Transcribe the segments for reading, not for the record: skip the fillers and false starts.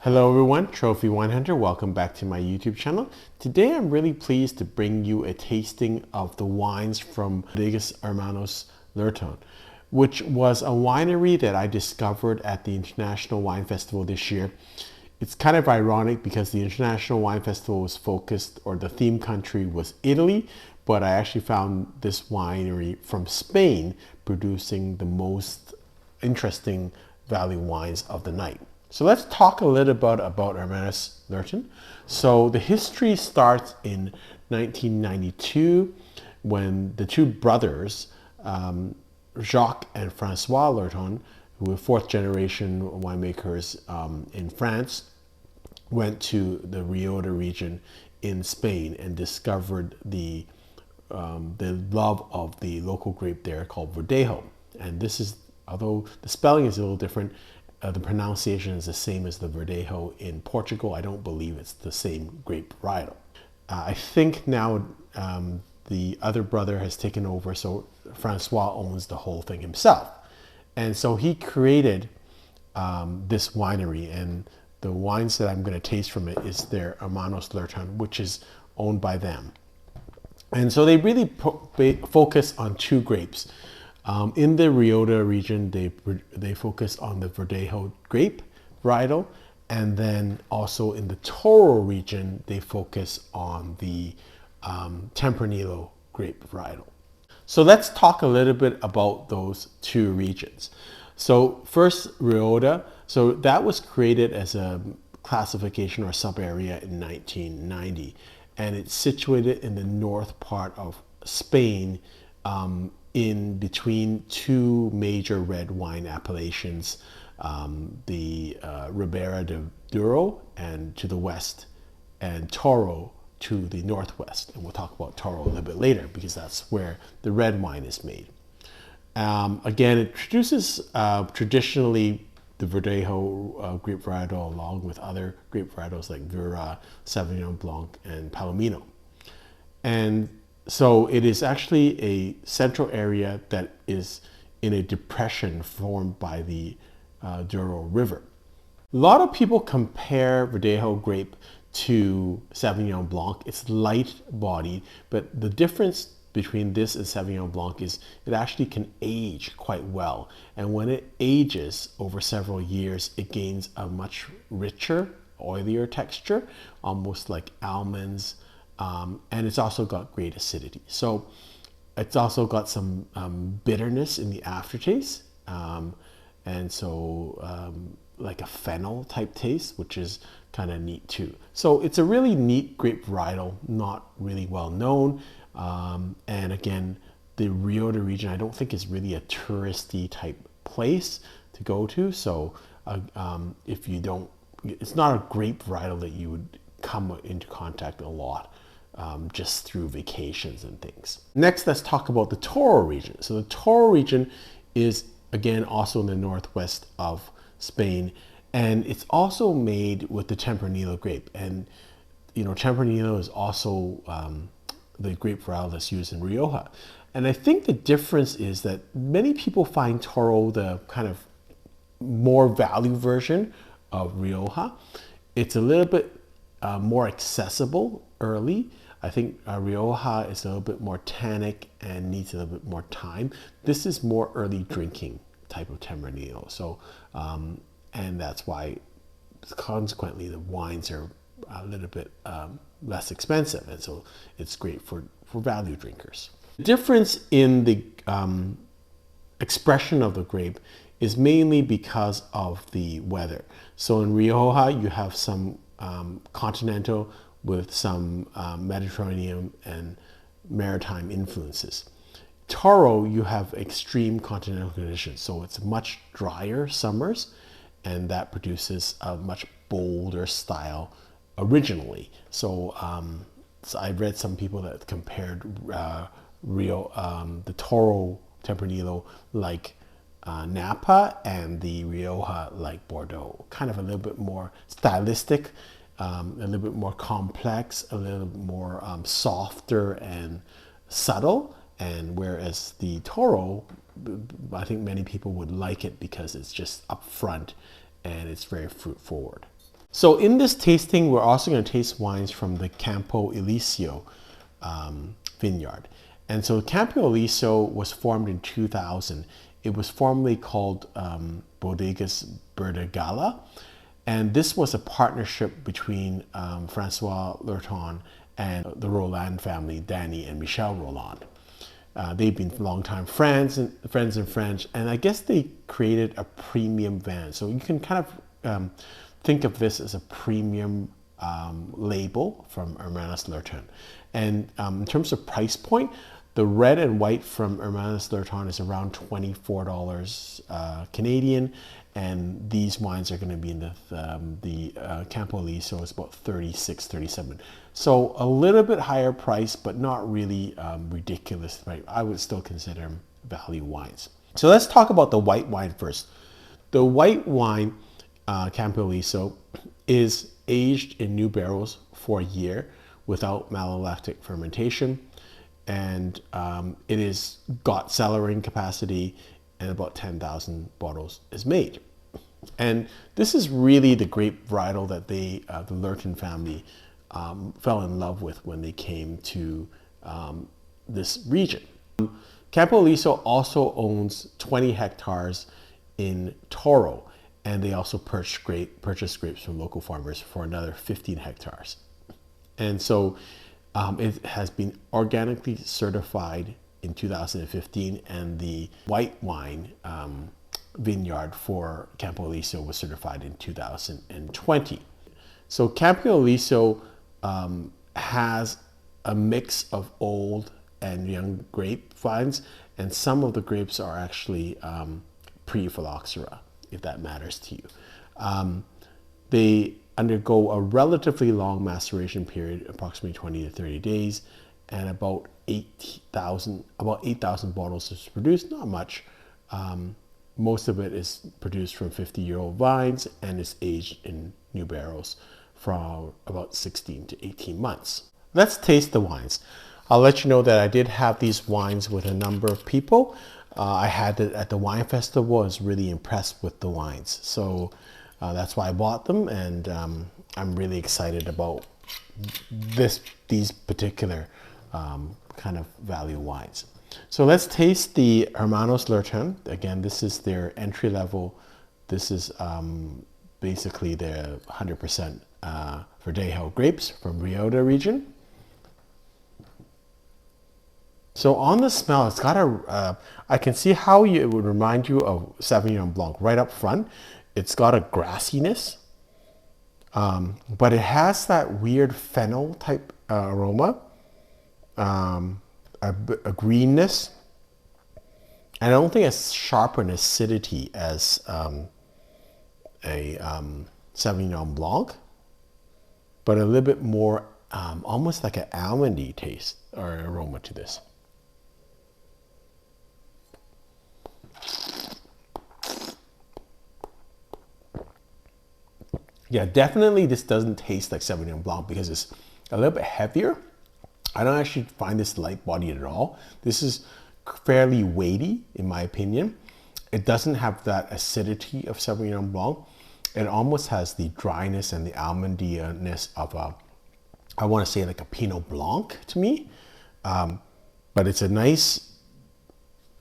Hello everyone, Trophy Wine Hunter. Welcome back to my YouTube channel. Today I'm really pleased to bring you a tasting of the wines from Hermanos Lurton, which was a winery that I discovered at the International Wine Festival this year. It's kind of ironic because the International Wine Festival was focused, or the theme country was Italy, but I actually found this winery from Spain producing the most interesting valley wines of the night. So let's talk a little bit about Hermanos Lurton. So the history starts in 1992 when the two brothers, Jacques and François Lurton, who were fourth generation winemakers in France, went to the Reuda region in Spain and discovered the love of the local grape there called Verdejo. And this is, although the spelling is a little different, the pronunciation is the same as the Verdejo in Portugal. I don't believe it's the same grape varietal. I think now the other brother has taken over, so Francois owns the whole thing himself. And so he created this winery, and the wines that I'm going to taste from it is their Hermanos Lurton, which is owned by them. And so they really focus on two grapes. In the Reuda region, they focus on the Verdejo grape varietal, and then also in the Toro region, they focus on the Tempranillo grape varietal. So let's talk a little bit about those two regions. So first, Reuda. So that was created as a classification or sub-area in 1990, and it's situated in the north part of Spain, in between two major red wine appellations, the Ribera del Duero and to the west, and Toro to the northwest. And we'll talk about Toro a little bit later because that's where the red wine is made. Again, it produces traditionally the Verdejo grape varietal along with other grape varietals like Viura, Sauvignon Blanc and Palomino. And so it is actually a central area that is in a depression formed by the Douro River. A lot of people compare Verdejo grape to Sauvignon Blanc. It's light bodied, but the difference between this and Sauvignon Blanc is it actually can age quite well. And when it ages over several years, it gains a much richer, oilier texture, almost like almonds. And it's also got great acidity. So it's also got some bitterness in the aftertaste. And so like a fennel type taste, which is kind of neat too. So it's a really neat grape varietal, not really well known. And again, the Reuda region, I don't think is really a touristy type place to go to. So if you don't, it's not a grape varietal that you would come into contact a lot. Just through vacations and things. Next, let's talk about the Toro region. So the Toro region is, again, also in the northwest of Spain, and it's also made with the Tempranillo grape. And, you know, Tempranillo is also the grape varietal that's used in Rioja. And I think the difference is that many people find Toro the kind of more value version of Rioja. It's a little bit more accessible early. I think Rioja is a little bit more tannic and needs a little bit more time. This is more early drinking type of Tempranillo. So, and that's why, consequently, the wines are a little bit less expensive. And so it's great for value drinkers. The difference in the expression of the grape is mainly because of the weather. So in Rioja, you have some continental with some Mediterranean and maritime influences. Toro, you have extreme continental conditions, so it's much drier summers, and that produces a much bolder style originally. So, so I've read some people that compared the Toro Tempranillo like Napa and the Rioja like Bordeaux, kind of a little bit more stylistic, a little bit more complex, a little bit more softer and subtle. And whereas the Toro, I think many people would like it because it's just upfront and it's very fruit forward. So in this tasting, we're also going to taste wines from the Campo Eliseo vineyard. And so Campo Eliseo was formed in 2000. It was formerly called Bodegas Verdejo. And this was a partnership between François Lurton and the Roland family, Danny and Michel Roland. They've been longtime friends and French, and I guess they created a premium van. So you can kind of think of this as a premium label from Hermanos Lurton. And in terms of price point, the red and white from Hermanos Lurton is around $24 Canadian, and these wines are going to be in the Campo Eliseo is about $36, $37. So a little bit higher price, but not really ridiculous. Right? I would still consider them value wines. So let's talk about the white wine first. The white wine Campo Eliseo is aged in new barrels for a year without malolactic fermentation, and it is got cellaring capacity, and about 10,000 bottles is made. And this is really the grape varietal that the Lurton family fell in love with when they came to this region. Campo Eliseo also owns 20 hectares in Toro, and they also purchased grapes from local farmers for another 15 hectares. And so it has been organically certified in 2015, and the white wine vineyard for Campo Eliseo was certified in 2020. So Campo Eliseo has a mix of old and young grape vines, and some of the grapes are actually pre-phylloxera, if that matters to you. They undergo a relatively long maceration period, approximately 20 to 30 days, and about 8,000 bottles is produced. Not much. Most of it is produced from 50-year-old vines and is aged in new barrels for about 16 to 18 months. Let's taste the wines. I'll let you know that I did have these wines with a number of people. I had it at the wine festival. I was really impressed with the wines. So that's why I bought them, and I'm really excited about these particular kind of value wines. So let's taste the Hermanos Lurton. Again, this is their entry level. This is basically their 100% Verdejo grapes from Reuda region. So on the smell, it's got a, I can see how it would remind you of Sauvignon Blanc right up front. It's got a grassiness, but it has that weird fennel type aroma, a greenness. And I don't think it's sharp in acidity as a Sauvignon Blanc, but a little bit more almost like an almondy taste or aroma to this. Yeah, definitely this doesn't taste like Sauvignon Blanc because it's a little bit heavier. I don't actually find this light-bodied at all. This is fairly weighty, in my opinion. It doesn't have that acidity of Sauvignon Blanc. It almost has the dryness and the almondiness of a, I want to say like a Pinot Blanc to me. But it's a nice,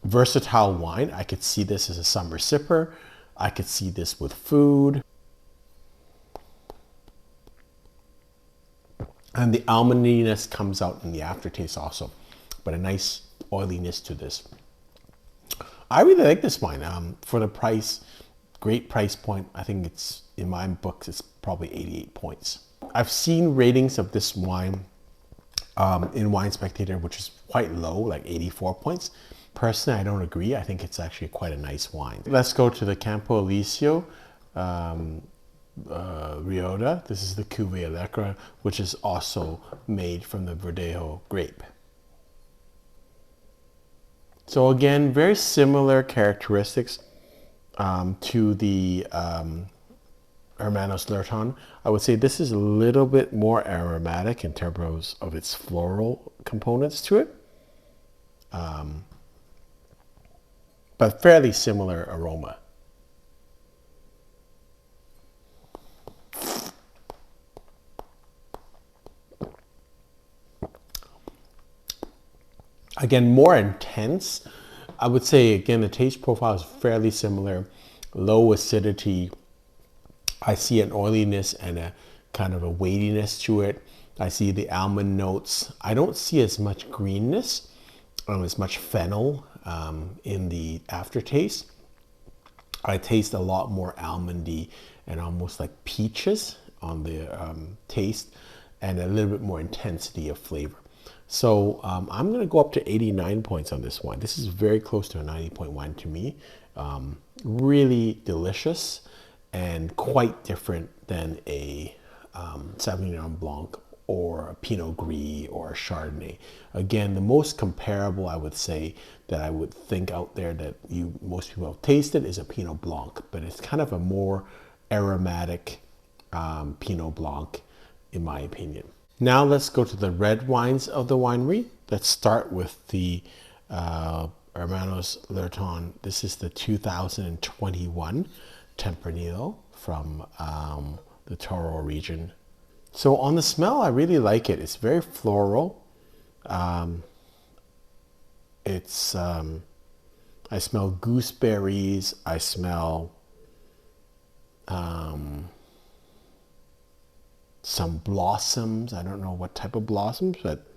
versatile wine. I could see this as a summer sipper. I could see this with food. And the almondiness comes out in the aftertaste also, but a nice oiliness to this. I really like this wine for the price. Great price point. I think it's, in my books, it's probably 88 points. I've seen ratings of this wine in Wine Spectator, which is quite low, like 84 points. Personally, I don't agree. I think it's actually quite a nice wine. Let's go to the Campo Eliseo. Reuda. This is the Cuvée Electra, which is also made from the Verdejo grape. So again, very similar characteristics to the Hermanos Lurton. I would say this is a little bit more aromatic in terms of its floral components to it, but fairly similar aroma. Again, more intense. I would say, again, the taste profile is fairly similar. Low acidity. I see an oiliness and a kind of a weightiness to it. I see the almond notes. I don't see as much greenness, as much fennel in the aftertaste. I taste a lot more almondy and almost like peaches on the taste, and a little bit more intensity of flavor. So I'm going to go up to 89 points on this wine. This is very close to a 90-point wine to me. Really delicious and quite different than a Sauvignon Blanc or a Pinot Gris or a Chardonnay. Again, the most comparable, I would say, that I would think out there that most people have tasted is a Pinot Blanc, but it's kind of a more aromatic Pinot Blanc, in my opinion. Now let's go to the red wines of the winery. Let's start with the Hermanos Lurton. This is the 2021 Tempranillo from the Toro region. So on the smell, I really like it. It's very floral. I smell gooseberries. I smell some blossoms. I don't know what type of blossoms, but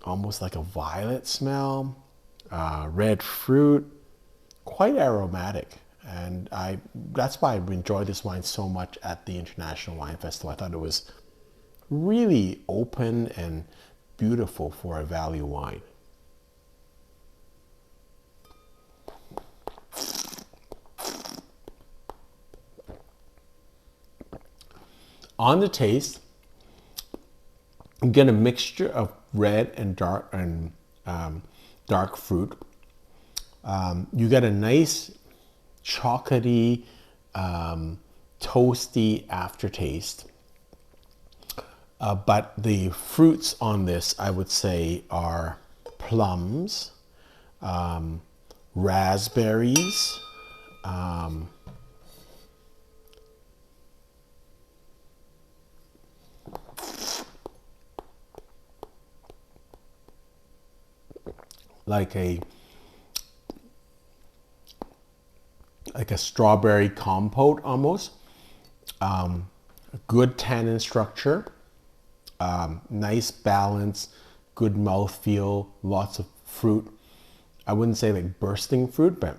almost like a violet smell. Red fruit, quite aromatic. And that's why I enjoyed this wine so much at the International Wine Festival. I thought it was really open and beautiful for a value wine. On the taste, you get a mixture of red and dark fruit. You get a nice chocolatey, toasty aftertaste. But the fruits on this, I would say, are plums, raspberries, like a strawberry compote almost. Good tannin structure, nice balance, good mouthfeel, lots of fruit. I wouldn't say like bursting fruit, but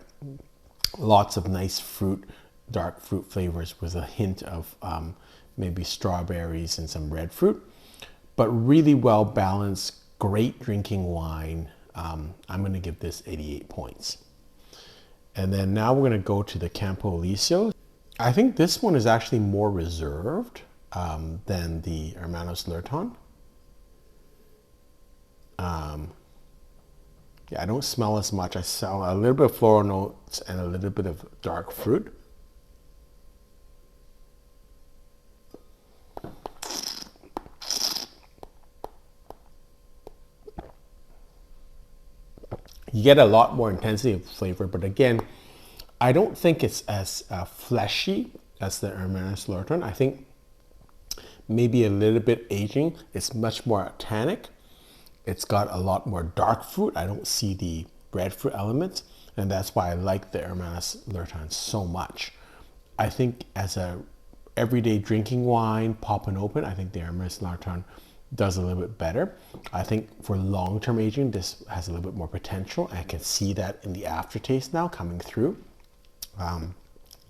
lots of nice fruit, dark fruit flavors with a hint of maybe strawberries and some red fruit. But really well balanced, great drinking wine. I'm going to give this 88 points. And then now we're going to go to the Campo Eliseo. I think this one is actually more reserved than the Hermanos Lurton. Yeah, I don't smell as much. I smell a little bit of floral notes and a little bit of dark fruit. You get a lot more intensity of flavor, but again, I don't think it's as fleshy as the Hermanos Lurton. I think maybe a little bit aging. It's much more tannic. It's got a lot more dark fruit. I don't see the red fruit elements, and that's why I like the Hermanos Lurton so much. I think as a everyday drinking wine, pop and open, I think the Hermanos Lurton does a little bit better. I think for long-term aging, this has a little bit more potential. I can see that in the aftertaste now coming through.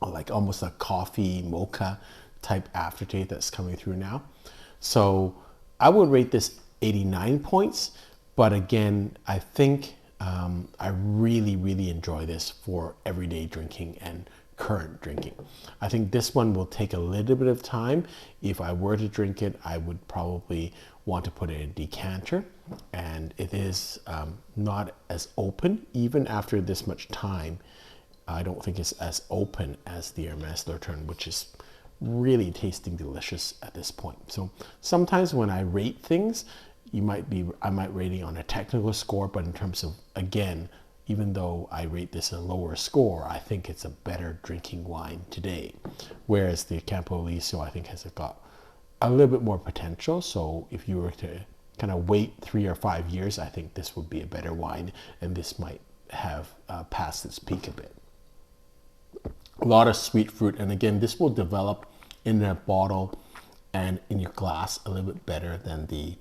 Like almost a coffee mocha type aftertaste that's coming through now. So I would rate this 89 points, but again, I think I really enjoy this for everyday drinking and current drinking. I think this one will take a little bit of time. If I were to drink it, I would probably want to put it in a decanter, and it is not as open even after this much time. I don't think it's as open as the Hermanos Lurton, which is really tasting delicious at this point. So sometimes when I rate things, I might rate it on a technical score, but in terms of, again, even though I rate this a lower score, I think it's a better drinking wine today. Whereas the Campo Eliseo, I think, has got a little bit more potential. So if you were to kind of wait 3 or 5 years, I think this would be a better wine, and this might have passed its peak a bit. A lot of sweet fruit, and again, this will develop in a bottle and in your glass a little bit better than the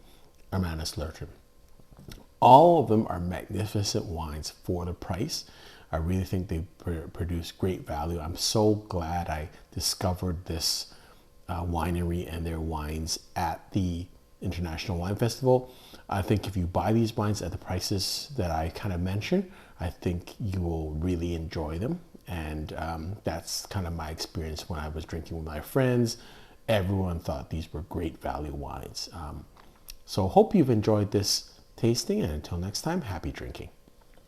Hermanos Lurton. All of them are magnificent wines for the price. I really think they produce great value. I'm so glad I discovered this winery and their wines at the International Wine Festival. I think if you buy these wines at the prices that I kind of mentioned, I think you will really enjoy them. And that's kind of my experience when I was drinking with my friends. Everyone thought these were great value wines. So hope you've enjoyed this tasting, and until next time, happy drinking.